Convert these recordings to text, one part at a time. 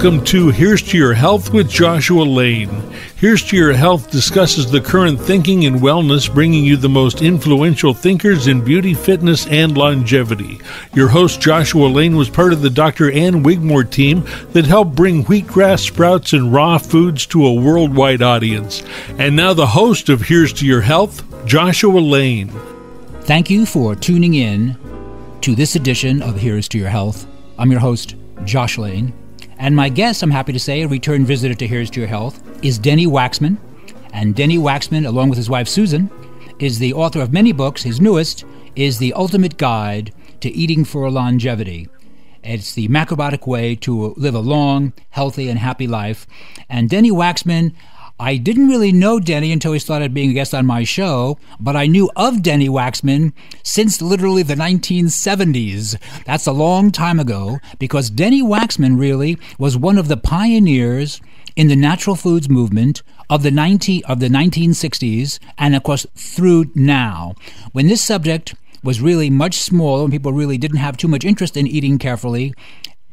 Welcome to Here's to Your Health with Joshua Lane. Here's to Your Health discusses the current thinking in wellness, bringing you the most influential thinkers in beauty, fitness, and longevity. Your host, Joshua Lane, was part of the Dr. Ann Wigmore team that helped bring wheatgrass sprouts and raw foods to a worldwide audience. And now the host of Here's to Your Health, Joshua Lane. Thank you for tuning in to this edition of Here's to Your Health. I'm your host, Josh Lane. And my guest, I'm happy to say, a return visitor to Here's to Your Health, is Denny Waxman. And Denny Waxman, along with his wife Susan, is the author of many books. His newest is The Ultimate Guide to Eating for Longevity. It's the macrobiotic way to live a long, healthy, and happy life. And Denny Waxman, I didn't really know Denny until he started being a guest on my show, but I knew of Denny Waxman since literally the 1970s. That's a long time ago, because Denny Waxman really was one of the pioneers in the natural foods movement of the 1960s, and of course through now, when this subject was really much smaller and people really didn't have too much interest in eating carefully.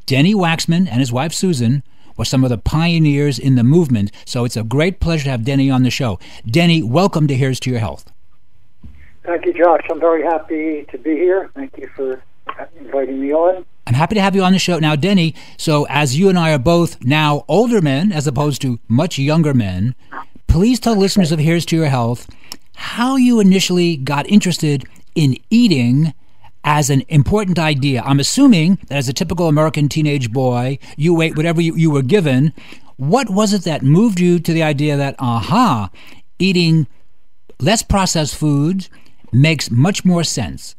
Denny Waxman and his wife Susan were some of the pioneers in the movement. So it's a great pleasure to have Denny on the show. Denny, welcome to Here's to Your Health. Thank you, Josh. I'm very happy to be here. Thank you for inviting me on. I'm happy to have you on the show. Now, Denny, so as you and I are both now older men as opposed to much younger men, please tell listeners of Here's to Your Health how you initially got interested in eating as an important idea. I'm assuming that as a typical American teenage boy, you ate whatever you were given. What was it that moved you to the idea that, eating less processed foods makes much more sense?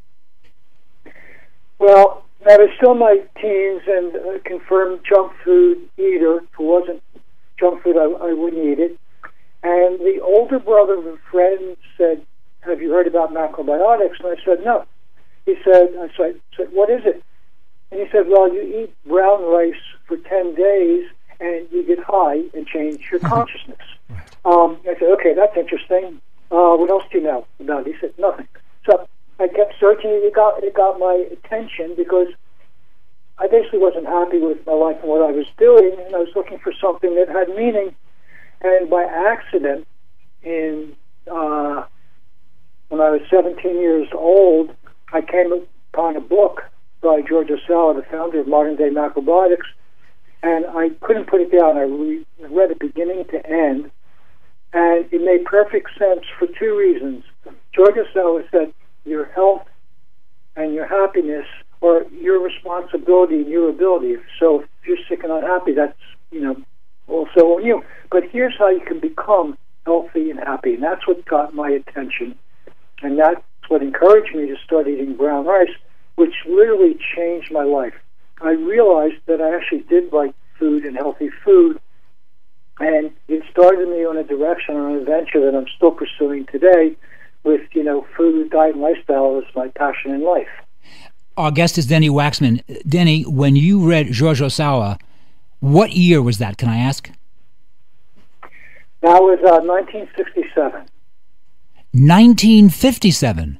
Well, I was still in my teens and a confirmed junk food eater. If it wasn't junk food, I wouldn't eat it. And the older brother of a friend said, "Have you heard about macrobiotics?" And I said, "No." I said, "What is it?" And he said, "Well, you eat brown rice for 10 days and you get high and change your consciousness." I said, "Okay, that's interesting. What else do you know about it?" He said, "Nothing." So I kept searching. It got my attention because I basically wasn't happy with my life and what I was doing, and I was looking for something that had meaning. And by accident, when I was 17 years old, I came upon a book by George Essene, the founder of modern-day macrobiotics, and I couldn't put it down. I read it beginning to end, and it made perfect sense for two reasons. George Essene said, your health and your happiness are your responsibility and your ability. So if you're sick and unhappy, that's, also on you. But here's how you can become healthy and happy, and that's what got my attention. And that's what encouraged me to start eating brown rice, which literally changed my life. I realized that I actually did like food and healthy food, and it started me on a direction, on an adventure that I'm still pursuing today with, food, diet, and lifestyle as my passion in life. Our guest is Denny Waxman. Denny, when you read George Essene, what year was that, can I ask? That was 1967. 1957?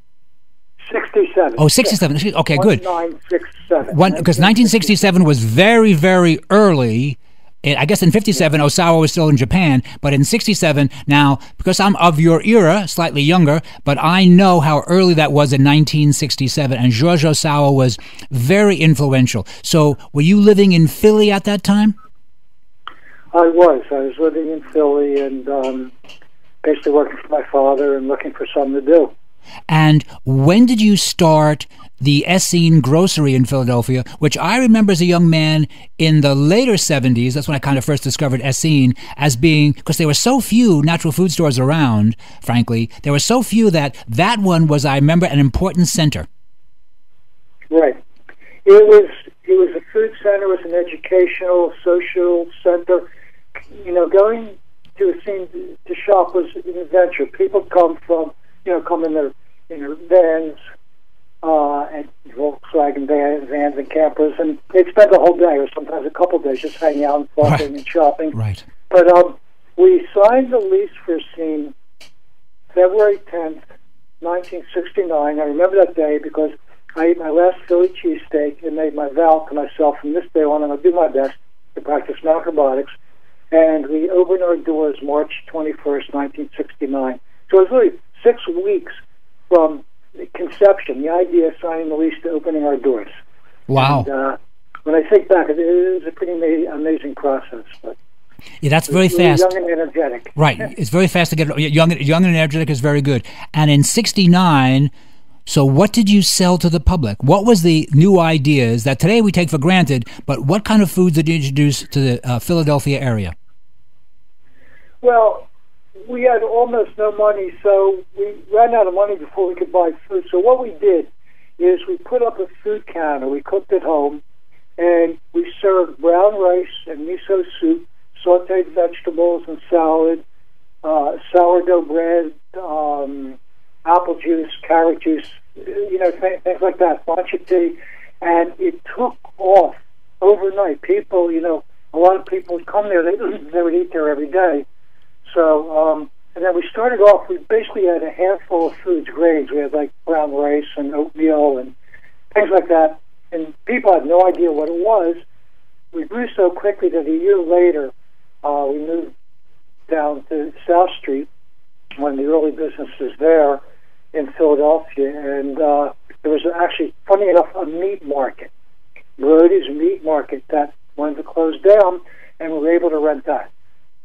67. Oh, 67. Okay, good. 1967. Because 1967 was very, very early. I guess in 57, Osawa was still in Japan, but in 67, now, because I'm of your era, slightly younger, but I know how early that was in 1967, and George Osawa was very influential. So were you living in Philly at that time? I was living in Philly and basically working for my father and looking for something to do. And when did you start the Essene grocery in Philadelphia, which I remember as a young man in the later 70s, that's when I kind of first discovered Essene as being, because there were so few natural food stores around, frankly, there were so few that one was, I remember, an important center. Right. It was a food center, it was an educational, social center. Going to Essene to shop was an adventure. People come in their vans, and Volkswagen vans and campers, and they'd spend the whole day or sometimes a couple of days just hanging out and talking and shopping. Right. But we signed the lease for Essene February 10th, 1969. I remember that day because I ate my last Philly cheesesteak and made my vow to myself from this day on I'm going to do my best to practice macrobiotics, and we opened our doors March 21st, 1969. So it was really 6 weeks from the conception, the idea, signing the lease, to opening our doors. Wow. And, when I think back, it was a pretty amazing process. But yeah, that's very fast. Young and energetic. Right. It's very fast to get young and energetic is very good. And in 69, so what did you sell to the public? What was the new ideas that today we take for granted, but what kind of foods did you introduce to the Philadelphia area? Well, we had almost no money, so we ran out of money before we could buy food. So what we did is we put up a food counter. We cooked at home, and we served brown rice and miso soup, sautéed vegetables and salad, sourdough bread, apple juice, carrot juice, things like that, matcha tea. And it took off overnight. People, a lot of people would come there. They would eat there every day. So, and then we started off, we basically had a handful of foods, grains. We had like brown rice and oatmeal and things like that. And people had no idea what it was. We grew so quickly that a year later, we moved down to South Street, one of the early businesses there in Philadelphia. And there was actually, funny enough, a meat market, Brody's Meat Market, that wanted to close down, and we were able to rent that.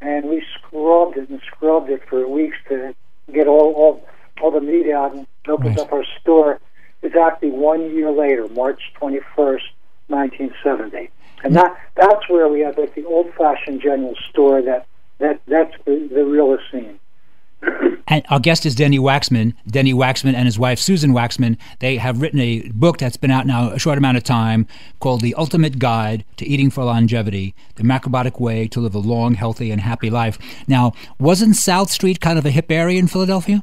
And we scrubbed it for weeks to get all the meat out, and opened up our store exactly 1 year later, March 21st, 1970. And that's where we had like the old-fashioned general store. That's the real Essene. And our guest is Denny Waxman. Denny Waxman and his wife, Susan Waxman, they have written a book that's been out now a short amount of time called The Ultimate Guide to Eating for Longevity, The Macrobiotic Way to Live a Long, Healthy, and Happy Life. Now, wasn't South Street kind of a hip area in Philadelphia?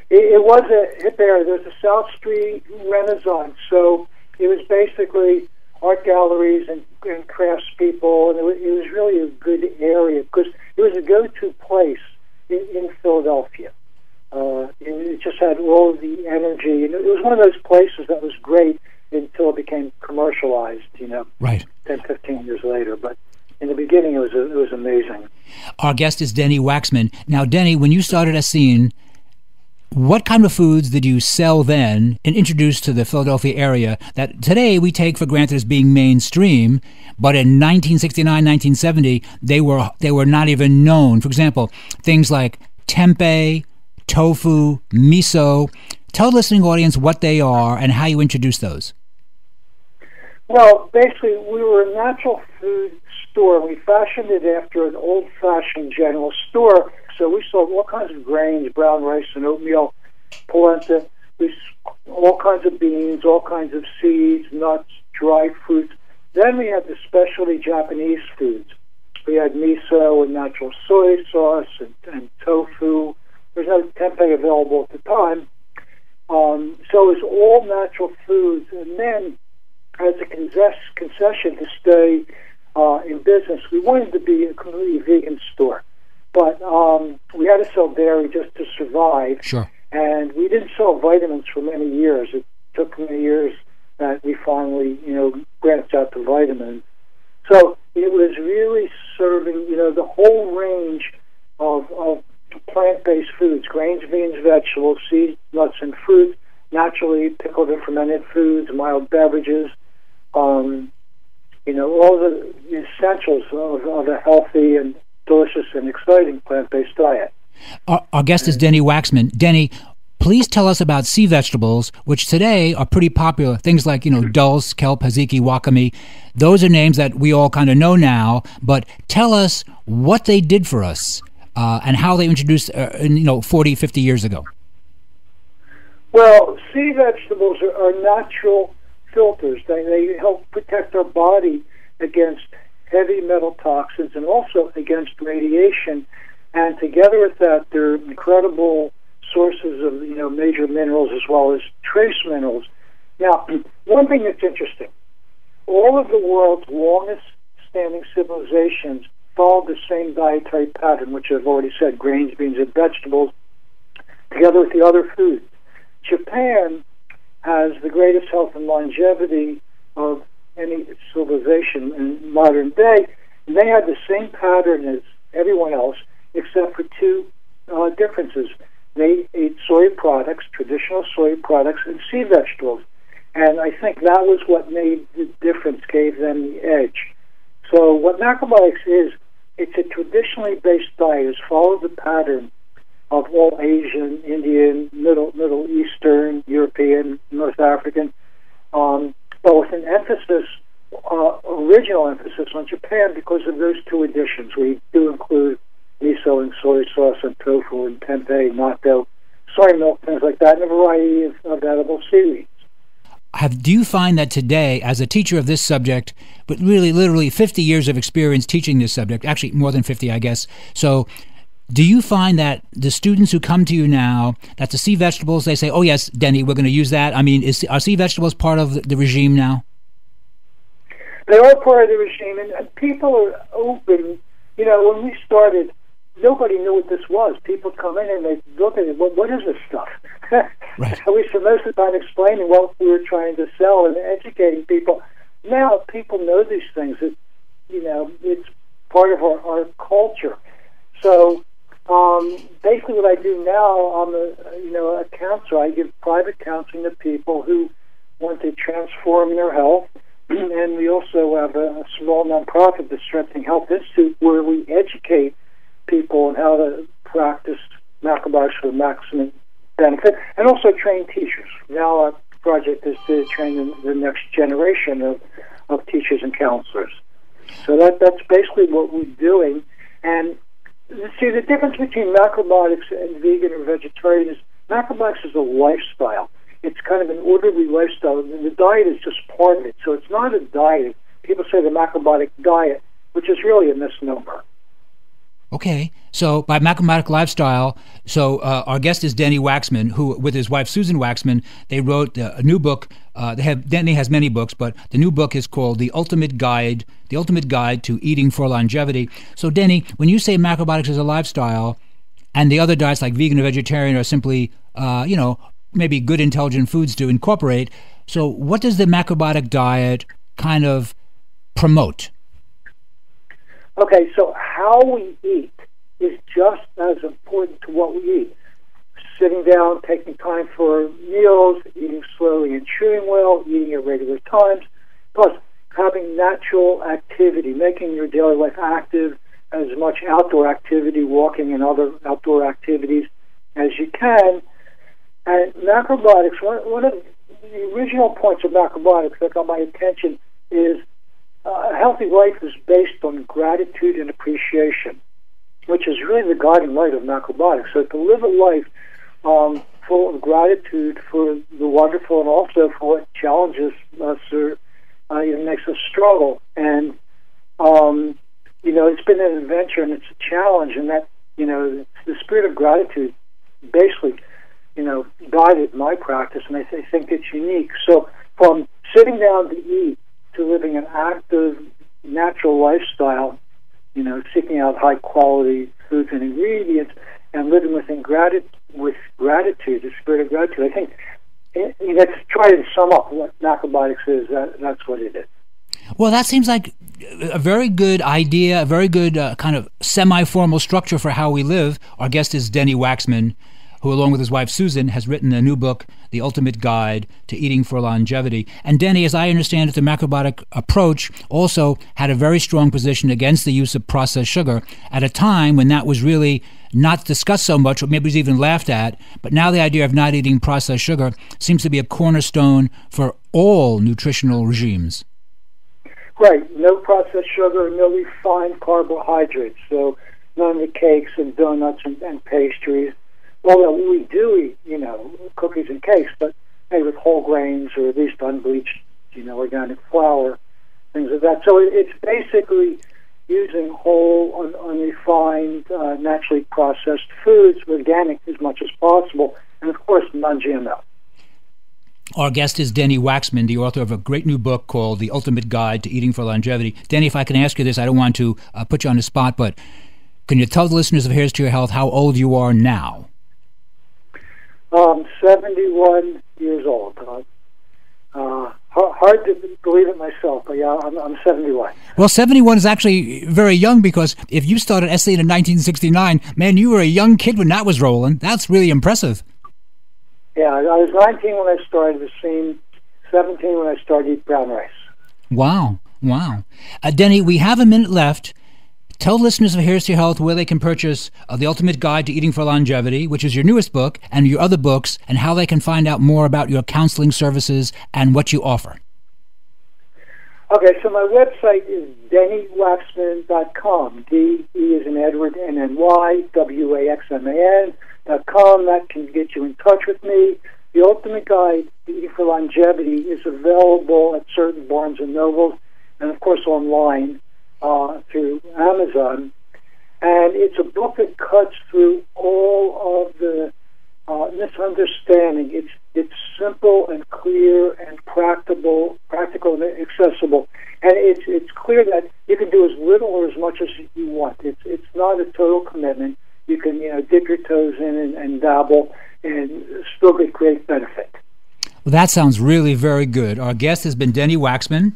It was a hip area. There was a South Street Renaissance. So it was basically art galleries and craftspeople, and it was really a good area because it was a go-to place in Philadelphia. It just had all of the energy, and it was one of those places that was great until it became commercialized, right, 10, 15 years later. But in the beginning, it was amazing. Our guest is Denny Waxman. Now, Denny, when you started Essene, what kind of foods did you sell then and introduce to the Philadelphia area that today we take for granted as being mainstream, but in 1969, 1970, they were not even known? For example, things like tempeh, tofu, miso. Tell the listening audience what they are and how you introduce those. Well, basically, we were a natural food store. We fashioned it after an old-fashioned general store. So we sold all kinds of grains, brown rice and oatmeal, polenta, all kinds of beans, all kinds of seeds, nuts, dried fruits. Then we had the specialty Japanese foods. We had miso and natural soy sauce and tofu. There's no tempeh available at the time. So it was all natural foods. And then, as a concession to stay in business, we wanted to be a completely vegan store. But we had to sell dairy just to survive. Sure. And we didn't sell vitamins for many years. It took many years that we finally, branched out to vitamins. So it was really serving, the whole range of plant-based foods, grains, beans, vegetables, seeds, nuts, and fruit, naturally pickled and fermented foods, mild beverages, all the essentials of a healthy and delicious and exciting plant-based diet. Our guest is Denny Waxman. Denny, please tell us about sea vegetables, which today are pretty popular. Things like, dulse, kelp, haziki, wakame. Those are names that we all kind of know now, but tell us what they did for us and how they introduced, 40, 50 years ago. Well, sea vegetables are natural filters. They help protect our body against heavy metal toxins and also against radiation. And together with that, they're incredible sources of major minerals as well as trace minerals. Now, one thing that's interesting, all of the world's longest standing civilizations followed the same dietary pattern, which I've already said, grains, beans, and vegetables, together with the other foods. Japan has the greatest health and longevity of any civilization in modern day. And they had the same pattern as everyone else, except for two differences. They ate soy products, traditional soy products, and sea vegetables. And I think that was what made the difference, gave them the edge. So what macrobiotics is, it's a traditionally based diet. It follows the pattern of all Asian, Indian, Middle Eastern, European, North African, but with an emphasis, original emphasis on Japan because of those two additions. We do include miso and soy sauce and tofu and tempeh, natto, soy milk, things like that, and a variety of edible seaweeds. Do you find that today, as a teacher of this subject, but really literally 50 years of experience teaching this subject, actually more than 50, I guess, so do you find that the students who come to you now, that the sea vegetables, they say, oh yes, Denny, we're going to use that? I mean, are sea vegetables part of the regime now? They are part of the regime, and people are open. You know, when we started, nobody knew what this was. People come in and they look at it, what is this stuff? Right. We spent most of the time explaining what we were trying to sell and educating people. Now people know these things. It's part of our culture. So basically what I do now, I'm a counselor. I give private counseling to people who want to transform their health. And we also have a small nonprofit, the Strengthening Health Institute, where we educate people on how to practice macrobiotics for maximum benefit, and also train teachers. Now our project is to train the next generation of teachers and counselors. So that's basically what we're doing. And see, the difference between macrobiotics and vegan or vegetarian is macrobiotics is a lifestyle. It's kind of an orderly lifestyle, and the diet is just part of it. So it's not a diet. People say the macrobiotic diet, which is really a misnomer. Okay, so by macrobiotic lifestyle, so our guest is Denny Waxman, who, with his wife Susan Waxman, they wrote a new book. Denny has many books, but the new book is called The Ultimate Guide to Eating for Longevity. So, Denny, when you say macrobiotics is a lifestyle, and the other diets like vegan or vegetarian are simply, maybe good, intelligent foods to incorporate, so what does the macrobiotic diet kind of promote? Okay, so how we eat is just as important to what we eat. Sitting down, taking time for meals, eating slowly and chewing well, eating at regular times, plus having natural activity, making your daily life active, as much outdoor activity, walking and other outdoor activities as you can. And macrobiotics, one of the original points of macrobiotics that got my attention is a healthy life is based on gratitude and appreciation, which is really the guiding light of macrobiotics. So to live a life full of gratitude for the wonderful and also for what challenges us or makes us struggle. And, it's been an adventure and it's a challenge, and that, the spirit of gratitude basically, guided my practice, and I think it's unique. So from sitting down to eat to living an active, natural lifestyle, seeking out high-quality foods and ingredients, and living with gratitude, the spirit of gratitude. I think, to try and sum up what macrobiotics is, that's what it is. Well, that seems like a very good idea, a very good kind of semi-formal structure for how we live. Our guest is Denny Waxman, who, along with his wife Susan, has written a new book, The Ultimate Guide to Eating for Longevity. And Denny, as I understand it, the macrobiotic approach also had a very strong position against the use of processed sugar at a time when that was really not discussed so much, or maybe was even laughed at. But now the idea of not eating processed sugar seems to be a cornerstone for all nutritional regimes. Right. No processed sugar, no refined carbohydrates. So none of the cakes and donuts and pastries. Although we do eat, cookies and cakes, but maybe with whole grains or at least unbleached, organic flour, things like that. So it's basically using whole, unrefined, naturally processed foods, organic as much as possible, and of course non-GMO. Our guest is Denny Waxman, the author of a great new book called The Ultimate Guide to Eating for Longevity. Denny, if I can ask you this, I don't want to put you on the spot, but can you tell the listeners of Here's to Your Health how old you are now? 71 years old. hard to believe it myself, but yeah, I'm 71. Well, 71 is actually very young, because if you started Essene in 1969, man, you were a young kid when that was rolling. That's really impressive. Yeah, I was 19 when I started Essene, 17 when I started Eat Brown Rice. Wow. Denny, we have a minute left. Tell listeners of Here's to Your Health where they can purchase The Ultimate Guide to Eating for Longevity, which is your newest book, and your other books, and how they can find out more about your counseling services and what you offer. Okay, so my website is dennywaxman.com, D-E as in Edward, N-N-Y, W-A-X-M-A-N.com. That can get you in touch with me. The Ultimate Guide to Eating for Longevity is available at certain Barnes & Nobles, and of course online through Amazon. And it's a book that cuts through all of the misunderstanding. It's simple and clear and practical and accessible. And it's clear that you can do as little or as much as you want. It's not a total commitment. You can dip your toes in and dabble and still get great benefit. Well, that sounds really very good. Our guest has been Denny Waxman.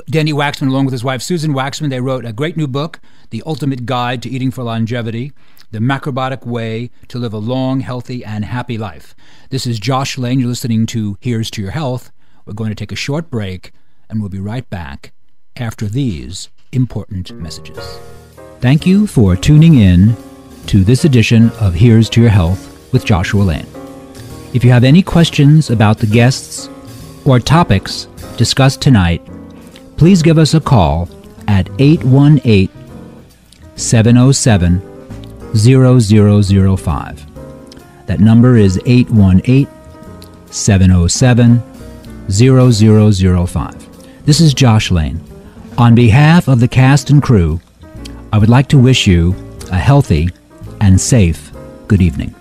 Denny Waxman, along with his wife Susan Waxman, they wrote a great new book, The Ultimate Guide to Eating for Longevity, The Macrobiotic Way to Live a Long, Healthy, and Happy Life. This is Josh Lane. You're listening to Here's to Your Health. We're going to take a short break, and we'll be right back after these important messages. Thank you for tuning in to this edition of Here's to Your Health with Joshua Lane. If you have any questions about the guests or topics discussed tonight, please give us a call at 818-707-0005. That number is 818-707-0005. This is Josh Lane. On behalf of the cast and crew, I would like to wish you a healthy and safe good evening.